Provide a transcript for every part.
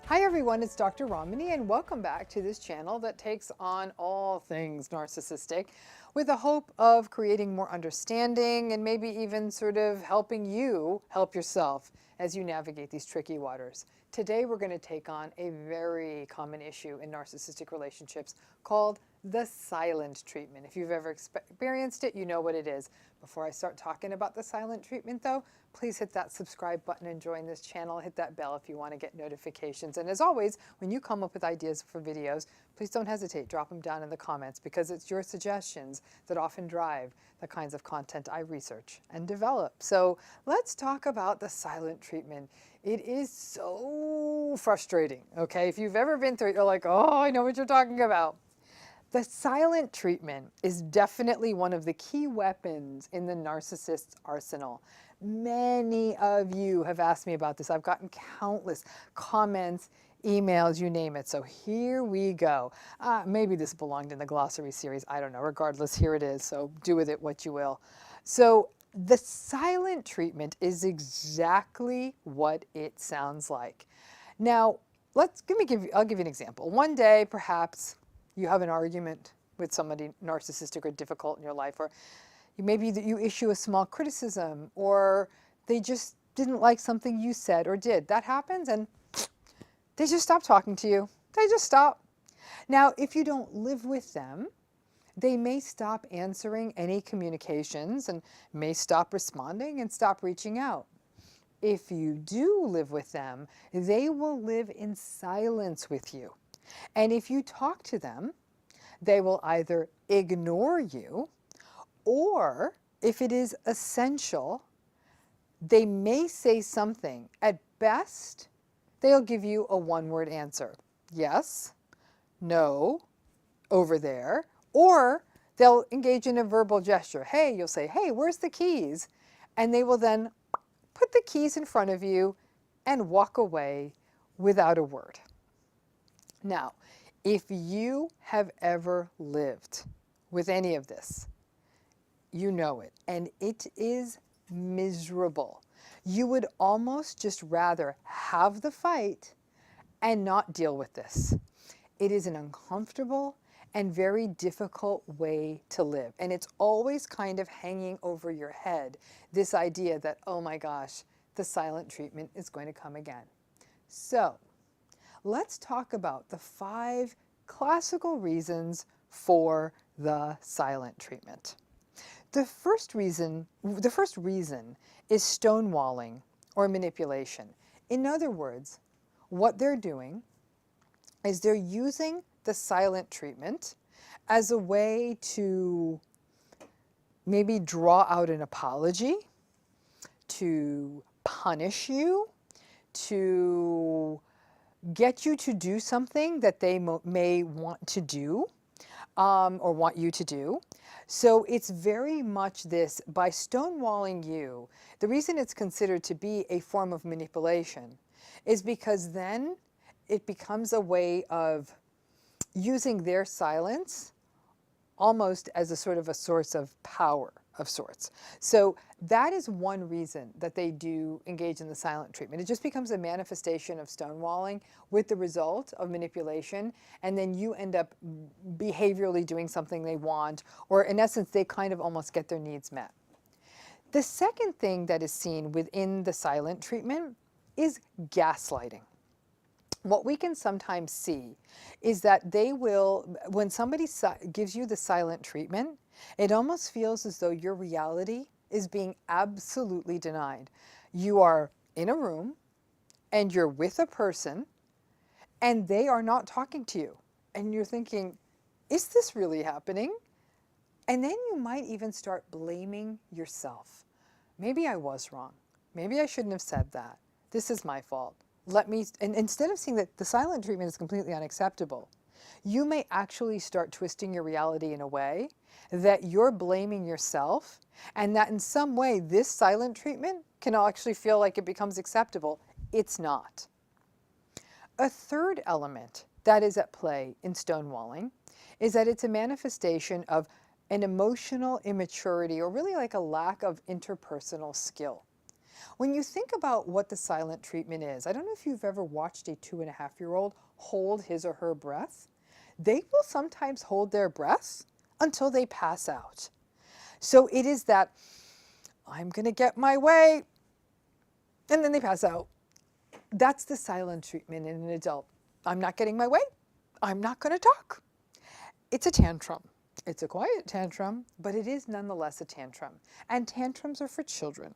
Hi everyone, it's Dr. Ramani and welcome back to this channel that takes on all things narcissistic with the hope of creating more understanding and maybe even sort of helping you help yourself as you navigate these tricky waters. Today we're going to take on a very common issue in narcissistic relationships called the silent treatment. If you've ever experienced it, you know what it is. Before I start talking about the silent treatment though, please hit that subscribe button and join this channel. Hit that bell if you want to get notifications. And as always, when you come up with ideas for videos, please don't hesitate. Drop them down in the comments because it's your suggestions that often drive the kinds of content I research and develop. So let's talk about the silent treatment. It is so frustrating, okay? If you've ever been through it, you're like, oh, I know what you're talking about. The silent treatment is definitely one of the key weapons in the narcissist's arsenal. Many of you have asked me about this. I've gotten countless comments, emails, you name it. So here we go. Maybe this belonged in the glossary series. I don't know. Regardless, here it is. So do with it what you will. So the silent treatment is exactly what it sounds like. Now, I'll give you an example. One day, perhaps, you have an argument with somebody narcissistic or difficult in your life, or maybe that you issue a small criticism, or they just didn't like something you said or did. That happens and they just stop talking to you. They just stop. Now, if you don't live with them, they may stop answering any communications and may stop responding and stop reaching out. If you do live with them, they will live in silence with you. And if you talk to them, they will either ignore you, or if it is essential, they may say something. At best, they'll give you a one-word answer. Yes, no, over there. Or they'll engage in a verbal gesture. Hey, you'll say, hey, where's the keys? And they will then put the keys in front of you and walk away without a word. Now, if you have ever lived with any of this, you know it, and it is miserable. You would almost just rather have the fight and not deal with this. It is an uncomfortable and very difficult way to live. And it's always kind of hanging over your head, this idea that, oh my gosh, the silent treatment is going to come again. So, let's talk about the 5 classical reasons for the silent treatment. The first reason is stonewalling or manipulation. In other words, what they're doing is they're using the silent treatment as a way to maybe draw out an apology, to punish you, to get you to do something that they may want to do or want you to do. So it's very much this, by stonewalling you, the reason it's considered to be a form of manipulation is because then it becomes a way of using their silence almost as a sort of a source of power of sorts. So that is one reason that they do engage in the silent treatment. It just becomes a manifestation of stonewalling with the result of manipulation, and then you end up behaviorally doing something they want, or in essence, they kind of almost get their needs met. The second thing that is seen within the silent treatment is gaslighting. What we can sometimes see is that they will, when somebody gives you the silent treatment, it almost feels as though your reality is being absolutely denied. You are in a room and you're with a person and they are not talking to you. And you're thinking, is this really happening? And then you might even start blaming yourself. Maybe I was wrong. Maybe I shouldn't have said that. This is my fault. And instead of seeing that the silent treatment is completely unacceptable, you may actually start twisting your reality in a way that you're blaming yourself, and that in some way this silent treatment can actually feel like it becomes acceptable. It's not. A third element that is at play in stonewalling is that it's a manifestation of an emotional immaturity, or really like a lack of interpersonal skill. When you think about what the silent treatment is, I don't know if you've ever watched a 2.5-year-old hold his or her breath. They will sometimes hold their breath until they pass out. So it is that I'm going to get my way, and then they pass out. That's the silent treatment in an adult. I'm not getting my way. I'm not going to talk. It's a tantrum. It's a quiet tantrum, but it is nonetheless a tantrum. And tantrums are for children.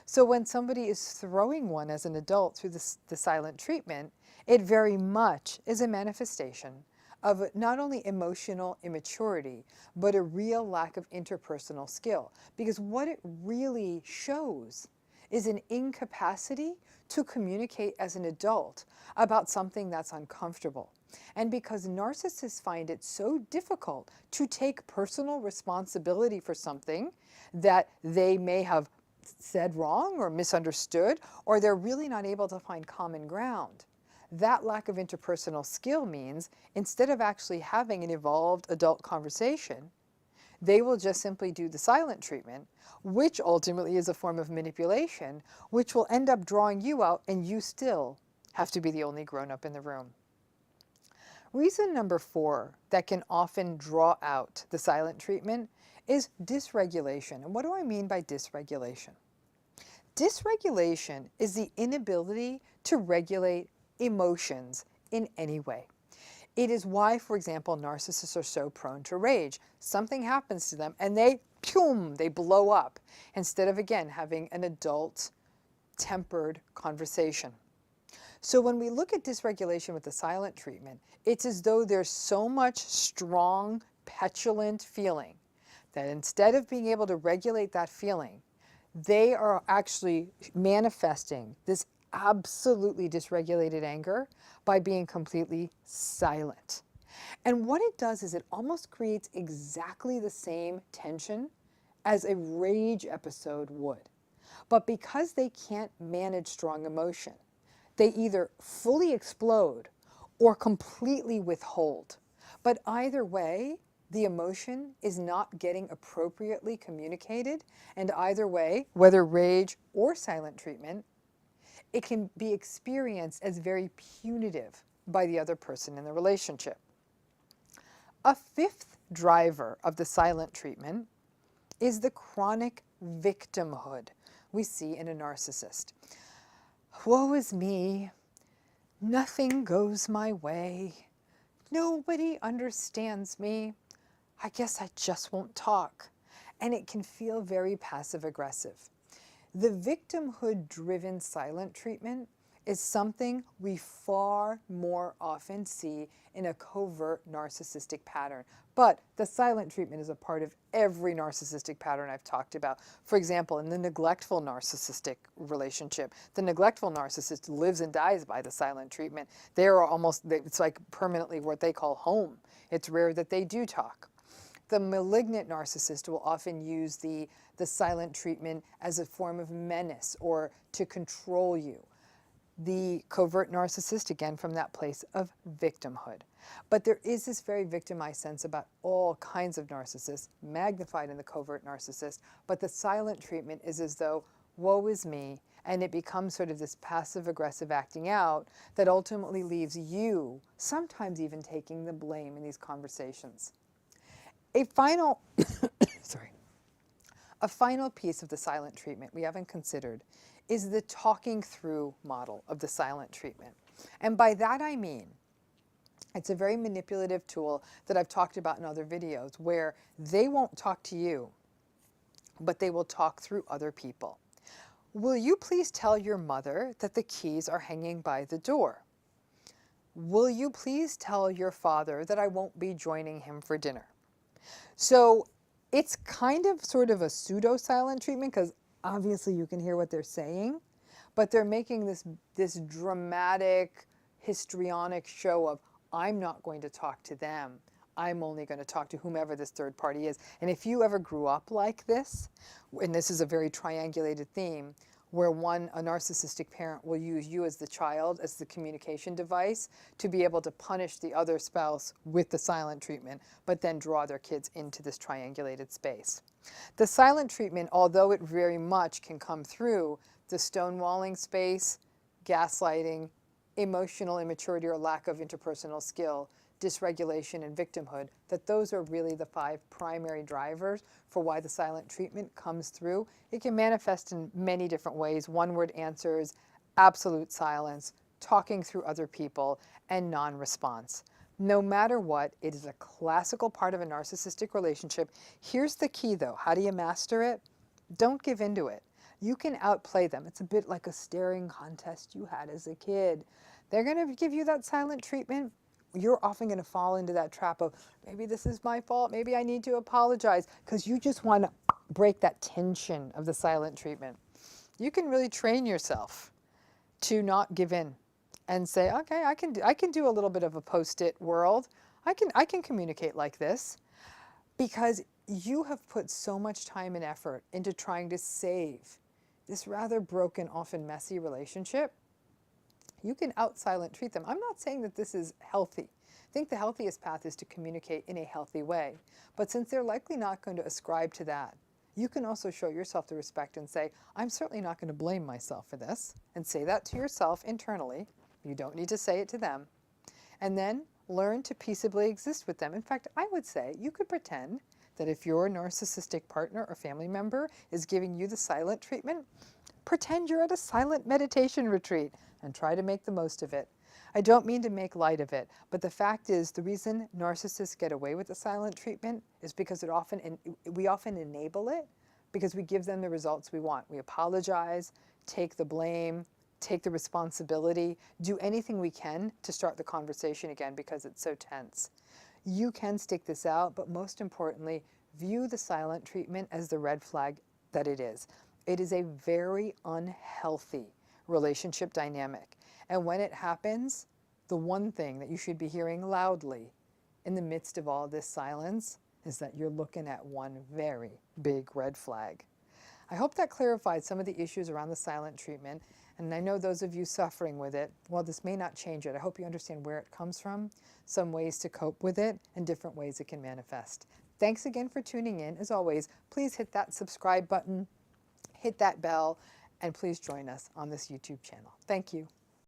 So when somebody is throwing one as an adult through the silent treatment, it very much is a manifestation of not only emotional immaturity, but a real lack of interpersonal skill. Because what it really shows is an incapacity to communicate as an adult about something that's uncomfortable. And because narcissists find it so difficult to take personal responsibility for something that they may have said wrong or misunderstood, or they're really not able to find common ground. That lack of interpersonal skill means instead of actually having an evolved adult conversation, they will just simply do the silent treatment, which ultimately is a form of manipulation, which will end up drawing you out and you still have to be the only grown-up in the room. Reason number 4 that can often draw out the silent treatment is dysregulation. And what do I mean by dysregulation? Dysregulation is the inability to regulate emotions in any way. It is why, for example, narcissists are so prone to rage. Something happens to them and they blow up instead of, again, having an adult tempered conversation. So when we look at dysregulation with the silent treatment, it's as though there's so much strong, petulant feeling that instead of being able to regulate that feeling, they are actually manifesting this absolutely dysregulated anger by being completely silent. And what it does is it almost creates exactly the same tension as a rage episode would. But because they can't manage strong emotion, they either fully explode or completely withhold. But either way, the emotion is not getting appropriately communicated, and either way, whether rage or silent treatment, it can be experienced as very punitive by the other person in the relationship. A 5th driver of the silent treatment is the chronic victimhood we see in a narcissist. Woe is me, nothing goes my way, nobody understands me, I guess I just won't talk. And it can feel very passive-aggressive. The victimhood-driven silent treatment is something we far more often see in a covert narcissistic pattern. But the silent treatment is a part of every narcissistic pattern I've talked about. For example, in the neglectful narcissistic relationship, the neglectful narcissist lives and dies by the silent treatment. They are almost, it's like permanently what they call home. It's rare that they do talk. The malignant narcissist will often use the silent treatment as a form of menace or to control you. The covert narcissist, again, from that place of victimhood. But there is this very victimized sense about all kinds of narcissists, magnified in the covert narcissist, but the silent treatment is as though, woe is me, and it becomes sort of this passive-aggressive acting out that ultimately leaves you sometimes even taking the blame in these conversations. A final, a final piece of the silent treatment we haven't considered is the talking through model of the silent treatment. And by that I mean, it's a very manipulative tool that I've talked about in other videos where they won't talk to you, but they will talk through other people. Will you please tell your mother that the keys are hanging by the door? Will you please tell your father that I won't be joining him for dinner? So it's kind of sort of a pseudo-silent treatment because obviously you can hear what they're saying, but they're making this dramatic, histrionic show of, I'm not going to talk to them. I'm only going to talk to whomever this third party is. And if you ever grew up like this, and this is a very triangulated theme, where a narcissistic parent will use you as the child, as the communication device, to be able to punish the other spouse with the silent treatment, but then draw their kids into this triangulated space. The silent treatment, although it very much can come through the stonewalling space, gaslighting, emotional immaturity or lack of interpersonal skill, dysregulation, and victimhood, that those are really the 5 primary drivers for why the silent treatment comes through. It can manifest in many different ways: one-word answers, absolute silence, talking through other people, and non-response. No matter what, it is a classical part of a narcissistic relationship. Here's the key though. How do you master it? Don't give into it. You can outplay them. It's a bit like a staring contest you had as a kid. They're going to give you that silent treatment. You're often going to fall into that trap of, maybe this is my fault, maybe I need to apologize, because you just want to break that tension of the silent treatment. You can really train yourself to not give in and say, okay, I can do a little bit of a post-it world. I can communicate like this, because you have put so much time and effort into trying to save this rather broken, often messy relationship. You can out-silent treat them. I'm not saying that this is healthy. I think the healthiest path is to communicate in a healthy way. But since they're likely not going to ascribe to that, you can also show yourself the respect and say, I'm certainly not going to blame myself for this, and say that to yourself internally. You don't need to say it to them. And then learn to peaceably exist with them. In fact, I would say you could pretend that if your narcissistic partner or family member is giving you the silent treatment, pretend you're at a silent meditation retreat and try to make the most of it. I don't mean to make light of it, but the fact is, the reason narcissists get away with the silent treatment is because we often enable it, because we give them the results we want. We apologize, take the blame, take the responsibility, do anything we can to start the conversation again because it's so tense. You can stick this out, but most importantly, view the silent treatment as the red flag that it is. It is a very unhealthy relationship dynamic. And when it happens, the one thing that you should be hearing loudly in the midst of all this silence is that you're looking at one very big red flag. I hope that clarified some of the issues around the silent treatment. And I know those of you suffering with it, while this may not change it, I hope you understand where it comes from, some ways to cope with it, and different ways it can manifest. Thanks again for tuning in. As always, please hit that subscribe button, hit that bell, and please join us on this YouTube channel. Thank you.